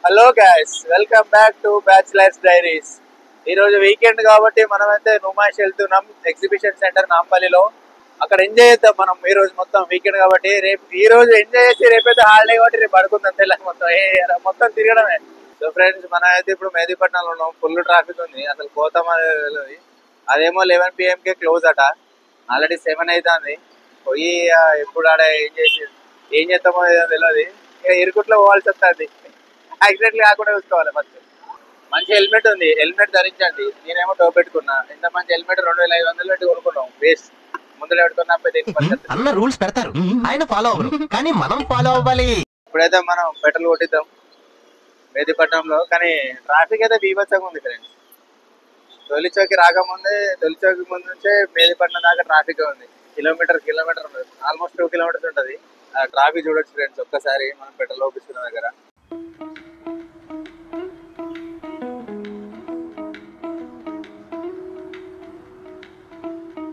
Hello guys, welcome back to bachelors diaries. ఈరోజు weekend కాబట్టి మనమైతే నుమాయిష్ వెళ్తున్నాం, ఎగ్జిబిషన్ సెంటర్ నాంపల్లిలో. అక్కడ ఎంజాయ్ చేద్దాం మనం. ఈ రోజు మొత్తం వీకెండ్ కాబట్టి రేపు ఈ రోజు ఎంజాయ్ చేసి రేపైతే హాలిడే కాబట్టి రేపు పడుకుందాం తెల్లని మొత్తం తిరగడమే. సో ఫ్రెండ్స్, మనం అయితే ఇప్పుడు మెహదీపట్నంలో ఉన్నాం. ఫుల్ ట్రాఫిక్ ఉంది, అసలు పోతామని తెలియదు. అదేమో 11 PM క్లోజ్ అట. ఆల్రెడీ 7 అవుతుంది. పోయి ఎప్పుడు ఆడ ఏం చేస్తామో తెలియదు. ఇక ఇరుకుట్లో పోవాల్సి వస్తుంది. యాక్సిడెంట్లు కాకుండా చూసుకోవాలి. ఫస్ట్ మంచి హెల్మెట్ ఉంది, హెల్మెట్ ధరించండి. నేనేమో టోప్ పెట్టుకున్నా. ఇంత మంచి హెల్మెట్ 2500 పెట్టి కొనుక్కున్నాం. వేస్ట్. ముందు పెట్టుకున్నా రూల్స్ పెడతారు, ఆయన ఫాలో అవ్వరు, కానీ మనం ఫాలో అవ్వాలి. ఇప్పుడైతే మనం పెట్రోల్ కొట్టిద్దాం మెహదీపట్నంలో. కానీ ట్రాఫిక్ అయితే బీభత్సంగా ఉంది ఫ్రెండ్స్. తొలి చౌకి రాకముందే, తొలి చౌకి ముందు నుంచే మెహదీపట్నం దాకా ట్రాఫిక్ ఉంది. కిలోమీటర్ ఆల్మోస్ట్ 2 కిలోమీటర్స్ ఉంటుంది. ఆ ట్రాఫిక్ చూడొచ్చు ఫ్రెండ్స్ ఒక్కసారి మనం పెట్రోల్ ఓపిస్తున్న దగ్గర.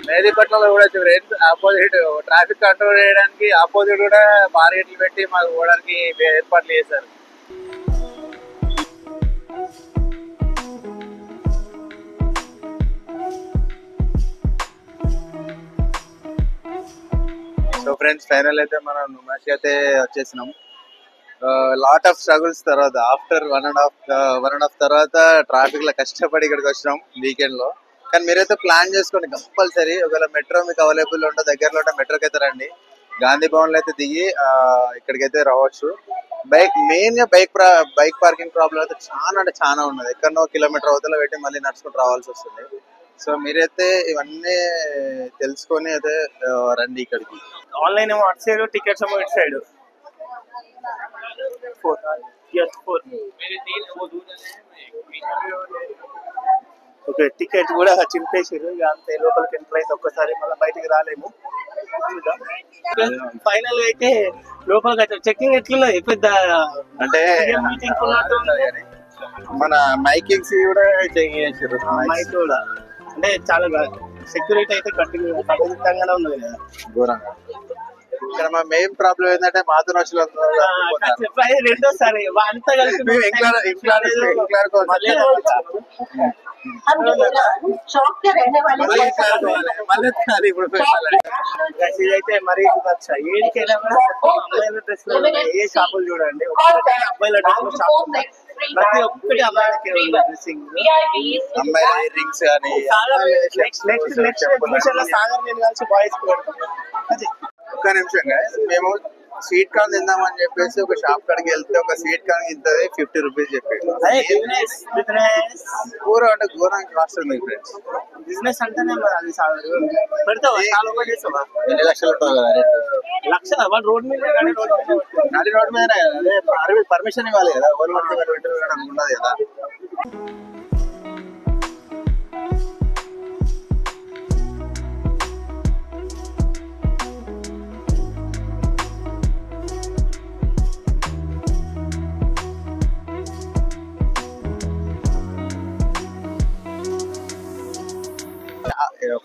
మెహదీపట్నంలో కూడా ఫ్రెండ్స్ ఆపోజిట్ ట్రాఫిక్ కంట్రోల్ చేయడానికి ఆపోజిట్ కూడా బారిగేట్లు పెట్టి మాకు పోవడానికి ఏర్పాట్లు చేశారు. సో ఫ్రెండ్స్, ఫైనల్ అయితే మనం నుమాయిష్ అయితే వచ్చేసినాం. లాట్ ఆఫ్ స్ట్రగుల్స్ తర్వాత, ఆఫ్టర్ వన్ అండ్ హాఫ్ తర్వాత ట్రాఫిక్ లో కష్టపడి ఇక్కడికి వచ్చినాం వీకెండ్ లో. కానీ మీరైతే ప్లాన్ చేసుకోండి కంపల్సరీ. ఒకవేళ మెట్రో మీకు అవైలబుల్ ఉంటే, దగ్గరలో ఉంటే మెట్రోకి అయితే రండి. గాంధీ భవన్ లో అయితే దిగి ఇక్కడికైతే రావచ్చు. మెయిన్ గా బైక్ పార్కింగ్ ప్రాబ్లం అయితే చాలా ఉన్నది. ఎక్కడో కిలోమీటర్ అవతల పెట్టి మళ్ళీ నడుచుకుంటూ రావాల్సి వస్తుంది. సో మీరైతే ఇవన్నీ తెలుసుకొని అయితే రండి ఇక్కడికి. ఆన్లైన్ ఏమో అటు సైడ్, టికెట్స్ ఏమో ఇటు సైడ్. ఓకే, టికెట్ కూడా చింపేసారు. ఇక అంతే, లోపలికి ఎంటర్ అయితే ఒక్కసారి మళ్ళీ బయటికి రాలేము. ఫైనల్ గా అయితే లోపలికి అయితే చెక్కింగ్ ఎట్లున్నది పెద్ద అంటే మన మైకింగ్స్ కూడా చేసారు. మైక్ కూడా అంటే చాలా సెక్యూరిటీ అయితే కట్టుదిట్టంగానే ఉన్నది కదా, ఘోరంగా. ఇక్కడ మా మెయిన్ ప్రాబ్లం ఏంటంటే మాతో రెండోసారి అంతా కలిసి ఇదైతే మరీ ఏడికైనా అమ్మాయిల డ్రెస్ ఏ షాపులు చూడండి, అబ్బాయిల డ్రెస్ షాప్ ప్రతి ఒక్కటి అమ్మాయిలకి డ్రెస్సింగ్. అమ్మాయి రింగ్స్ కానీ నెక్స్ట్ ఎగ్జిబిషన్ లో సాగర్ నేను కలిసి బాయ్స్ ఒక్క నిమిషం మేము స్వీట్ కార్న్ తిందామని చెప్పేసి ఒక షాప్ కాడికి వెళ్తే ఒక స్వీట్ కార్న్ ఇంతది 50 రూపీస్ చెప్పాడు. కూర అంటే ఘోరానికి కాస్ట్ ఉంది ఫ్రెండ్స్. బిజినెస్ అంటేనే అది సాగర్ పెడతావా? ఎన్ని లక్షలు ఉంటుంది కదా, లక్ష వాడు రోడ్ మీద నడి రోడ్ మీద అదే పర్మిషన్ ఇవ్వాలి కదా, ఎవరు పడితే ఉండదు కదా.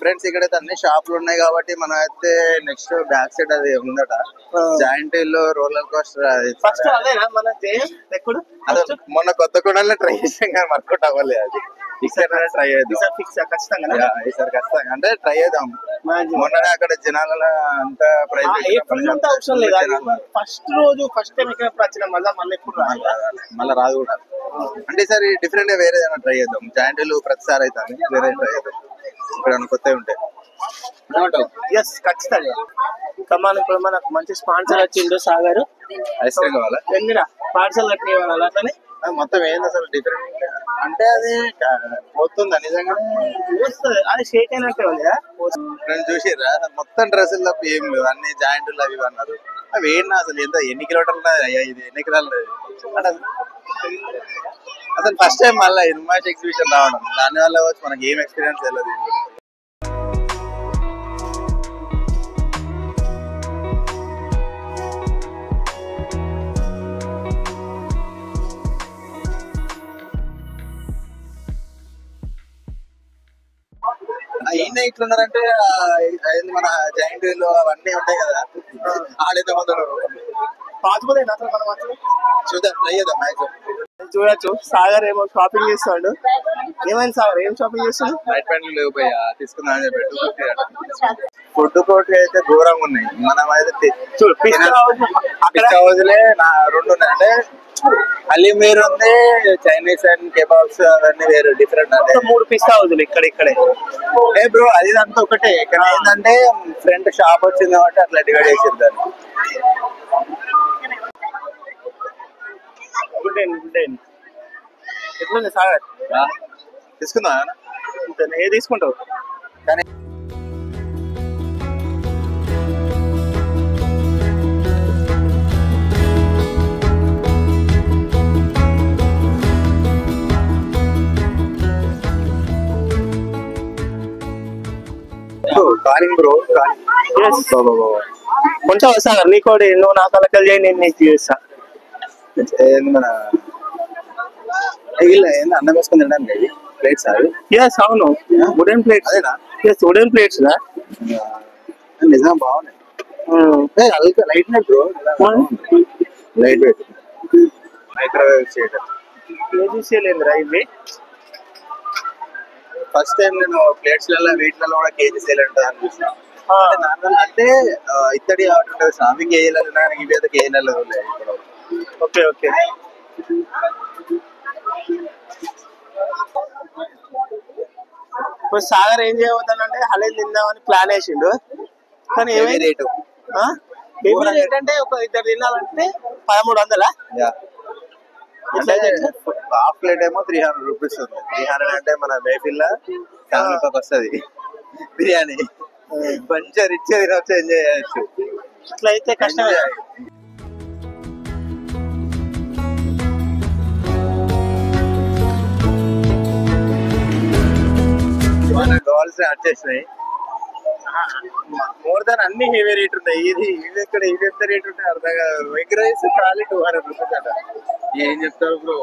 ఫ్రెండ్స్, ఇక్కడైతే అన్ని షాపులు ఉన్నాయి కాబట్టి మనం అయితే నెక్స్ట్ బ్యాక్ సైడ్ అది ఉందట, joint wheel roller coaster. First అదేనా మన ఎక్కడ మొన్న కొత్త కొండలో ట్రై చేసాం కానీ వర్కౌట్ అవ్వలేదు. అది ఇక్కడ ట్రై చేద్దాం ఖచ్చితంగా, ఈసారి ఖచ్చితంగా అంటే ట్రై చేద్దాం. మొన్ననే అక్కడ జనాల అంతా ప్రైస్ అవసరం లేదు. ఫస్ట్ టైం ఇక్కడ వచ్చిన మళ్ళీ రాదు కూడా. అంటే ఈసారి డిఫరెంట్ గా వేరే ఏదైనా ట్రై చేద్దాం. జాయింట్ వీల్ ప్రతిసారి అయితే వేరే ట్రై చేద్దాం. ఇక్కడ కొత్తవి ఉంటాయి. ఎస్, ఖచ్చితంగా. కమాన్, ఇప్పుడు మనకు మంచి స్పాన్సర్ వచ్చిండు సాగర్. ఐస్ క్రీమ్ కావాలా? ఎందుకు పార్సల్ కట్టి అట్లనే మొత్తం ఏంది అసలు డిఫరెంట్ అంటే అది పోతుందా నిజంగా? అది షేక్ అయినట్టే ఉంది. నేను చూసిరా మొత్తం డ్రెస్సులు తప్ప ఏం లేవు, అన్ని జాయింట్లు అవి అన్నారు. అవి ఏంటి అసలు ఎన్ని కిలోమీటర్లు అయ్యా, ఇది ఎన్ని కిలోలు అసలు ఫస్ట్ టైం మళ్ళీ నుమాయిష్ ఎగ్జిబిషన్ రావడం, దానివల్ల వచ్చి మనకి ఏం ఎక్స్పీరియన్స్ తెలియదు. అయినా ఇట్లున్నారంటే మన జాయింట్ వీల్ అవన్నీ ఉంటాయి కదా, ఆడైతే మొదలు పాసిబుల్ అయినా మనం చూద్దాం, ట్రై చేద్దాం మ్యాక్సిమం. చూడొచ్చు సాగర్ ఏమో షాపింగ్ చేస్తాడు. ఏమైంది సాగర్, ఏం షాపింగ్ చేస్తున్నాడు? నైట్ ప్యాంట్లు లేవు పోయా తీసుకుందా అని చెప్పి ఫుడ్ కోర్ట్ అయితే ఘోరంగా ఉన్నాయి. మనం అయితే అక్కడ హౌస్లే రెండు ఉన్నాయి. అంటే అలీమీర్ ఉంది, చైనీస్ అండ్ కెబాబ్స్ అవన్నీ వేరు డిఫరెంట్. అంటే 3 పిస్తా హౌస్లు ఇక్కడే. ఏ బ్రో అది అంతా ఒకటే. ఇక్కడ ఏంటంటే ఫ్రంట్ షాప్ వచ్చింది కాబట్టి అట్లా డివైడ్ చేసేది దాన్ని. ఎట్లుంది సాగర్? తీసుకుందా ఏ తీసుకుంటావు? కానీ కాలింగ్ బ్రో కొంచెం సాగర్ నీకోటి, నువ్వు నా కలకలు చేయి, నేను నీకు చేస్తా. మన అన్నం వేసుకుని తినడానికి ప్లేట్స్ అవి. ఎస్ అవును, వుడెన్ ప్లేట్స్. అదేనా? Yes wooden plates. నిజంగా బాగున్నాయి. Light weight bro, light weight microwave చేయడం. చేయలేదురా ఇవి. ఫస్ట్ టైం నేను ప్లేట్స్ లలో వీటిలలో కూడా కేజీ సేల్ ఉంటుంది అని చూసిన. నార్మల్ అంటే ఇత్తడి ఉంటుంది, అవి కేజీలలో ఇవి అయితే కేజీలలో ఉన్నాయి. Okay okay. ఇప్పుడు సాగర్ ఏం చేయబోతానంటే హలీం తిందామని ప్లాన్ వేసిండు. కానీ ఏమైంది రేటు ఏంటంటే ఒక ఇద్దరు తినాలంటే 1300. హాఫ్ ప్లేట్ ఏమో 300 రూపీస్ ఉంది. 300 అంటే మన మేఫిల్ ఫ్యామిలీకి వస్తుంది బిర్యానీ. మంచిగా రిచ్ తినొచ్చు, ఎంజాయ్ చేయొచ్చు. ఇట్లా అయితే కష్టమే. మన కావాల్సిన వచ్చేసినాయి. మోర్ దాన్ అన్ని హెవీ రేట్ ఉన్నాయి. ఇవి ఎక్కడ ఇవి ఎంత రేట్ ఉంటాయి అర్థం కాదు. ఎగ్ రైస్ ఖాళీ 200 రూపీస్ అట. ఏం చెప్తారు bro?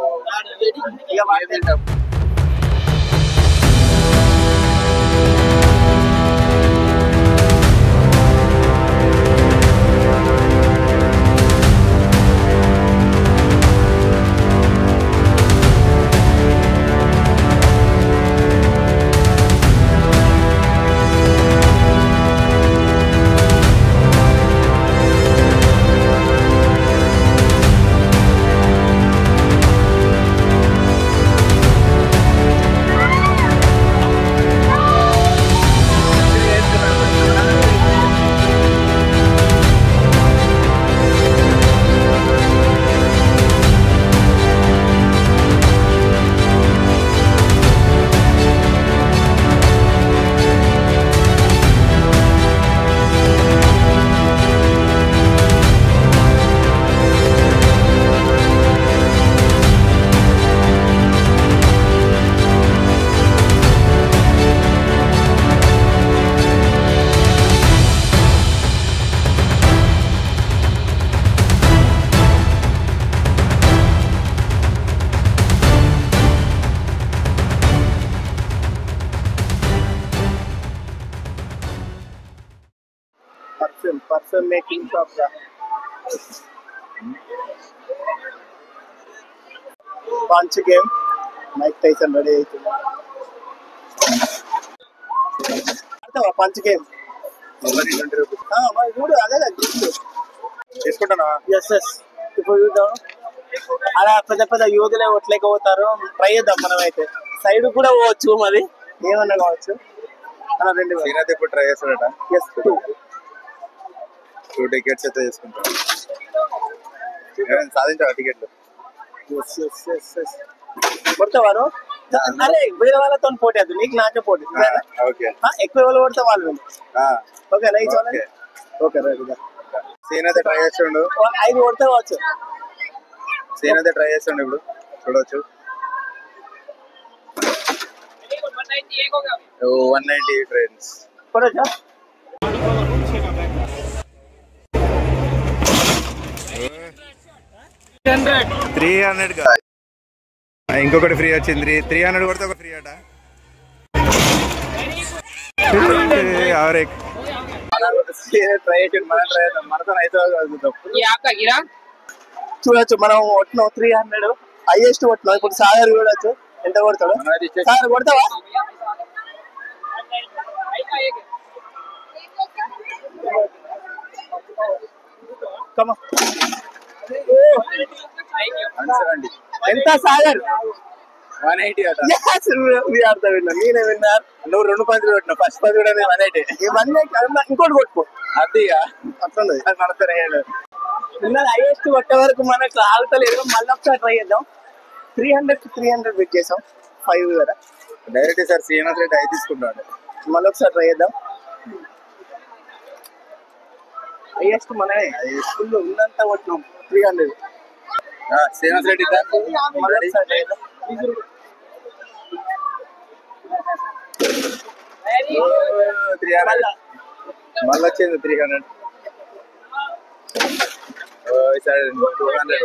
perfume making shop da punch game. Mike Tyson ready అయితుంది. అర్థమా పంచ్ గేమ్? మరి 20 రూపీస్. మరి చూడు అదే తీసుకుంటానా? Yes yes. ఇప్పుడు చూద్దాం. అలా పెద్ద పెద్ద యూదులే ఒట్లేకపోతారు. ట్రై చేద్దాం మనం అయితే. సైడ్ కూడా పోవచ్చు, మరి ఏమన్నా కావచ్చు. అలా 2 సీనత్ ఇప్పుడు ట్రై చేస్తాడట. ఎస్ 2 టికెట్స్ అయితే తీసుకుంటాను. సాధించావా టికెట్లు? Yes yes yes yes. కొడతావారు? అరే వేరే వాళ్ళతో పోటీ అది, నీకు నాకే పోటీ. ఓకే, ఎక్కువ ఎవరు కొడితే వాళ్ళు. Okay right. Okay right. సీనత్ ట్రై చేస్తుండు. 5 కొడితే కావచ్చు. సీనత్ ట్రై చేస్తుండు. ఇప్పుడు చూడవచ్చు. 190 ఫ్రెండ్స్. కొడొచ్చా? 300 గా ఇంకొకటి ఫ్రీ వచ్చింది. 300 కొడితే ఒక ఫ్రీ అట. ట్రై చేసి మనం ట్రై చేద్దాం. మనతో అయితే చూడొచ్చు. మనం 300 హైయెస్ట్ కొట్టినావు. ఇప్పుడు సాగర్ చూడొచ్చు ఎంత కొడతాడు. సాగర్ కొడతావా? ఎంత సాగర్? 180 అట. నేనే విన్నారు. నువ్వు 2 పంచులు కొట్టినావు. ఫస్ట్ పంచు కూడా 180. ఇవన్నీ ఇంకోటి కొట్టుకో. అది అట్లున్నది. మనతో హైయెస్ట్ కొట్టే వరకు మనకు ఆగుతలేదు. మళ్ళీ ఒకసారి ట్రై చేద్దాం. 300 బిట్ చేసాం 5 కదా. డైరెక్ట్ సార్ శ్రీనాథ్ రెడ్డి అయి తీసుకుంటాడు. మళ్ళీ ఒకసారి ట్రై చేద్దాం. హైయెస్ట్ మనమే ఫుల్ ఉన్నంత కొట్టినాం 300. శ్రీనాథ్ రెడ్డి మళ్ళీ ఒకసారి ట్రై చేద్దాం. మళ్ళీ వచ్చింది 300. ఈసారి 200.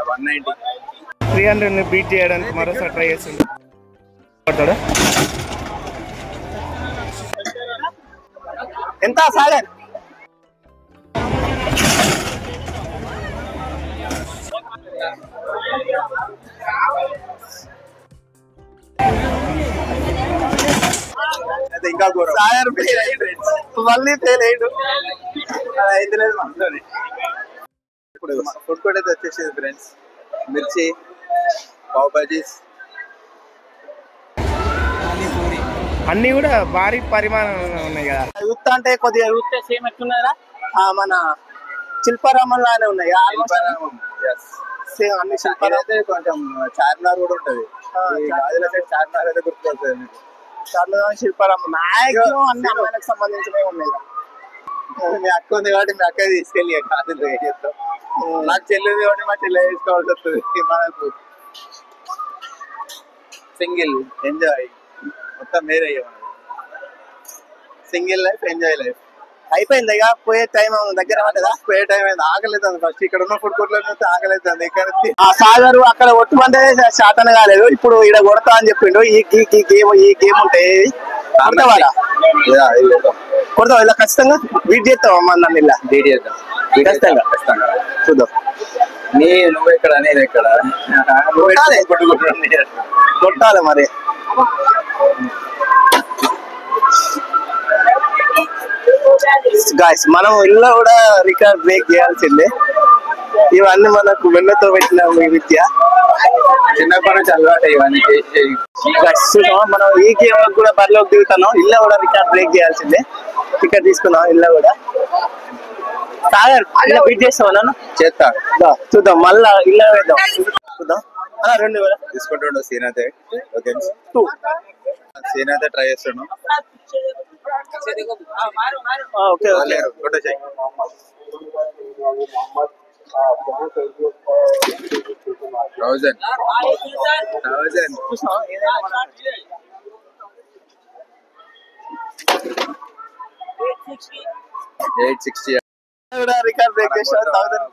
190. 300 బీట్ చేయడానికి మరోసారి ట్రై చేస్తుంది. ఎంత సాగర్? ఇంకా సాగర్ మళ్ళీ ఫెయిల్ అయ్యాడు. అయితే లేదు మనతో. ఇప్పుడు ఫుడ్ కోర్ట్ అయితే వచ్చేసింది ఫ్రెండ్స్. మిర్చి, పావ్ బజీస్, అన్ని కూడా భారీ పరిమాణం ఉన్నాయి కదా. చూస్తా అంటే కొద్దిగా చూస్తే సేమ్ ఎట్లున్నారా మన శిల్పారామం లానే ఉన్నాయి. సేమ్ అన్ని శిల్పాలు అయితే కొంచెం చార్మినార్ కూడా ఉంటది. గాజుల సైడ్ చార్మినార్ అయితే గుర్తుకొస్తుంది మీకు. చార్మినార్, శిల్పారామం మ్యాక్సిమం అన్ని అమ్మాయిలకు సంబంధించినవి ఉన్నాయి. మీ అక్క ఉంది కాబట్టి మీ అక్క తీసుకెళ్ళి కాదు చేస్తాం. నాకు చెల్లింది కాబట్టి మా చెల్లె తీసుకోవాల్సి వస్తుంది. మనకు సింగిల్ ఎంజాయ్ మొత్తం మీరే సింగిల్ లైఫ్, ఎంజాయ్ లైఫ్. అయిపోయింది ఇక పోయే టైం దగ్గర పడ్డదా? పోయే టైం అయింది. ఆకలితుంది. ఫస్ట్ ఇక్కడ ఉన్న ఫుడ్ కోర్ట్ లో ఆకలితుంది. ఇక్కడ ఆ సాగర్ అక్కడ కొట్టుమంటే శాతన కాలేదు. ఇప్పుడు ఇక్కడ కొడతా అని చెప్పిండు. ఈ గేమ్ ఉంటాయి కొడతావాడా? కొడతావా? ఇలా ఖచ్చితంగా బీట్ చేస్తావా? నన్ను ఇలా డీడీ చేద్దాం. ఖచ్చితంగా చూద్దాం. నువ్వు ఎక్కడ నేను ఎక్కడ కొట్టాలి మరి. గాయ్స్ మనం ఇల్లు కూడా రికార్డ్ బ్రేక్ చేయాల్సిందే. ఇవన్నీ మనకు వెన్నతో పెట్టిన విద్య. చిన్నప్పటి నుంచి అలవాటు ఇవన్నీ చేసి మనం ఈ గేమ్ కూడా బరిలోకి దిగుతున్నాం. ఇల్లు కూడా రికార్డ్ బ్రేక్ చేయాల్సిందే. ఇక్కడ తీసుకున్నాం ఇల్లు కూడా. సాగర్ ఇలా బీట్ చేస్తావా నన్ను? చేస్తా. చూద్దాం మళ్ళా ఇల్లు వేద్దాం. చూద్దాం. 2 వేల తీసుకుంటుండు సీనాతే. ఓకే 2 సీనాతే ట్రై చేస్తున్నాం. ఓకే ఫోటో చెయ్. 1000 860 రికార్డ్ బ్రేక్ చేసాం.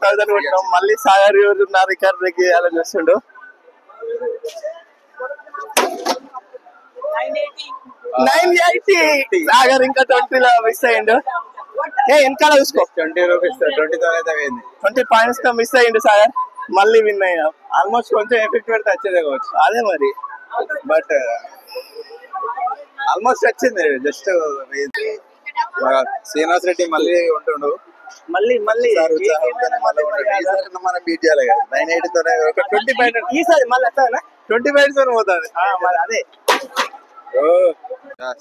1000 కొట్టాం. మళ్ళీ సాగర్ నా రికార్డ్ బ్రేక్ చేయాలని చూస్తుండు. 980 సాగర్ ఇంకా 20 మిస్ అయ్యిండు. వెనకాల చూసుకో. 20 రూపీస్ 20 అయితే పోయింది. 20 పాయింట్స్ గా మిస్ అయ్యిండు సాగర్. మళ్ళీ విన్ అయ్యా. ఆల్మోస్ట్ కొంచెం ఎఫెక్ట్ పెడితే వచ్చేదే కావచ్చు. అదే మరి. బట్ ఆల్మోస్ట్ వచ్చింది. జస్ట్ శ్రీనివాస్ రెడ్డి మళ్ళీ ఉంటుండు. మళ్ళీ మనం బీట్ చేయాలి కదా. 980 తోనే 20 పాయింట్. ఈసారి మళ్ళీ 20 పాయింట్స్ తోనే పోతుంది. మరి అదే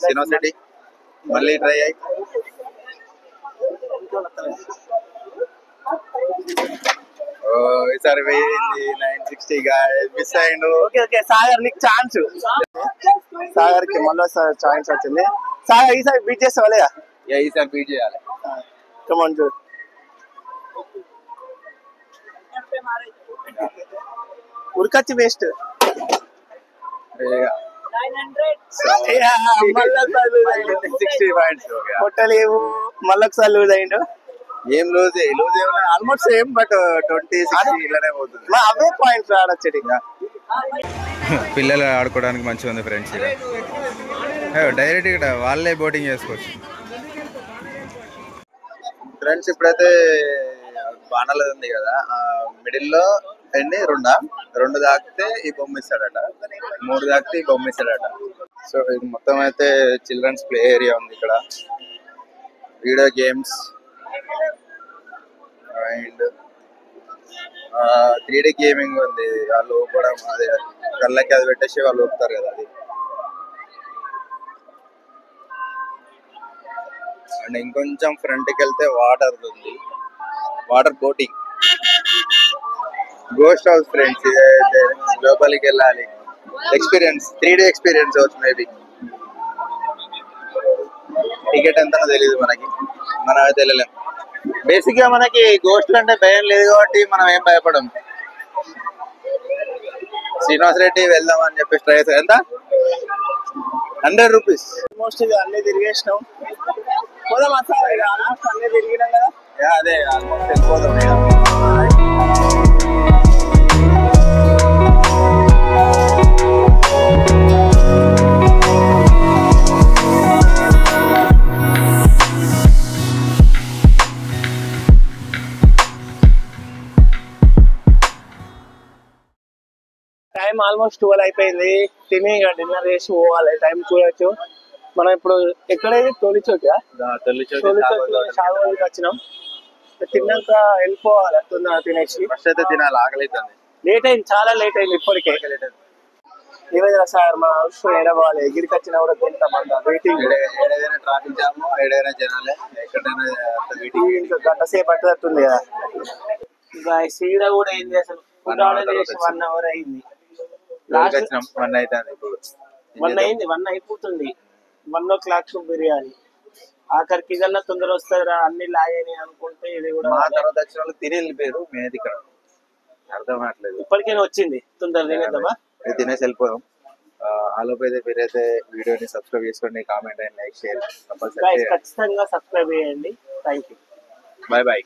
శ్రీనివాస్ రెడ్డి మళ్ళీ ట్రై అయ్యి ఈసారి పోయింది. 960 మిస్ అయ్యిండు. ఓకే సాగర్ నీకు ఛాన్స్. సాగర్ కి మళ్ళీ ఛాన్స్ వచ్చింది. సాగర్ ఈసారి బీట్ చేస్తావా లేదా? ఈసారి బీట్ చేయాలి. కమాన్ చూడు. ఉరికొచ్చి వేస్ట్. కొట్టలేవు. మళ్ళీ ఒకసారి లూజ్ అయ్యిండు. ఏం లూజ్ ఏమన్నా ఆల్మోస్ట్ సేమ్. బట్ 20-60 ఇలానే పోతుంది. అవే పాయింట్స్ ఆడొచ్చడి. పిల్లలు ఆడుకోవడానికి మంచిగా ఉంది ఫ్రెండ్స్. డైరెక్ట్ ఇక్కడ వాళ్ళే బోటింగ్ చేసుకోవచ్చు. ఫ్రెండ్స్ ఇప్పుడైతే బాణాలు ఉంది కదా, మిడిల్ లో ఎన్ని రెండు దాకితే ఈ బొమ్మ ఇస్తాడట, 3 దాకితే ఈ బొమ్మ ఇస్తాడట. సో ఇది మొత్తం అయితే చిల్డ్రన్స్ ప్లే ఏరియా ఉంది ఇక్కడ, video games and 3D gaming ఉంది. వాళ్ళు ఊపడం, అదే కళ్ళకి అది పెట్టేసి వాళ్ళు ఊపుతారు కదా అది. అండ్ ఇంకొంచెం ఫ్రంట్కి వెళ్తే వాటర్ ఉంది, water boating, ghost house friends. ఇదైతే లోపలికి వెళ్ళాలి, ఎక్స్పీరియన్స్ 3D ఎక్స్పీరియన్స్ అవుతుంది మేబీ. టికెట్ ఎంతనో తెలియదు మనకి, మనం అయితే వెళ్ళలేం. బేసిక్ గా మనకి గోస్ట్లు అంటే భయం లేదు కాబట్టి మనం ఏం భయపడం. శ్రీనివాస్ రెడ్డి వెళ్దాం అని చెప్పేసి ట్రై చేస్తాం. ఎంత? 100 రూపీస్. ఆల్మోస్ట్ అన్ని తిరిగేసినాం. పోదాం అసలు అన్ని తిరిగినాం కదా. అదే ఆల్మోస్ట్ వెళ్ళిపోదాం. టైం ఆల్మోస్ట్ 12 అయిపోయింది. తిని డిన్నర్ చేసి పోవాలి, టైం చూడొచ్చు. మనం ఇప్పుడు ఎక్కడైతే తొలిచోక షాగోల్కి వచ్చినాం. తిన్నాక వెళ్ళిపోవాలి, తొందరగా తినేసి. ఫస్ట్ అయితే తినాలి, ఆకలి అవుతుంది. లేట్ అయింది, చాలా లేట్ అయింది ఇప్పటికే. ఏమైనా సార్ మా హౌస్ ఏడవాలి, ఎగిరికి వచ్చినా కూడా తింటామంట. వెయిటింగ్, ఏదైనా ట్రాఫిక్ జామ్, ఏదైనా జనాలే, ఎక్కడైనా వెయిటింగ్. ఇంకా గంట సేపు పట్టుదట్టుంది కదా. ఇంకా సీడ కూడా ఏంది అసలు, 1 అవర్ అయింది. లాస్ట్ 1 అవుతుంది ఇప్పుడు. 1 అయింది, 1 అయిపోతుంది. 1 o'clock బిర్యానీ. ఆఖరికి ఇదన్నా తొందర వస్తుందిరా, అన్ని లాగని అనుకుంటే ఇది కూడా. మా తర్వాత వచ్చిన వాళ్ళు తిని వెళ్ళిపోయారు, మేది ఇక్కడ అర్థం కావట్లేదు. ఇప్పటికైనా వచ్చింది, తొందర తినేద్దామా? తినేసి వెళ్ళిపోదాం. ఆలోపు అయితే మీరైతే వీడియోని సబ్స్క్రైబ్ చేసుకోండి, comment and like share compulsory. ఖచ్చితంగా సబ్స్క్రైబ్ చేయండి. Thank you. Bye bye.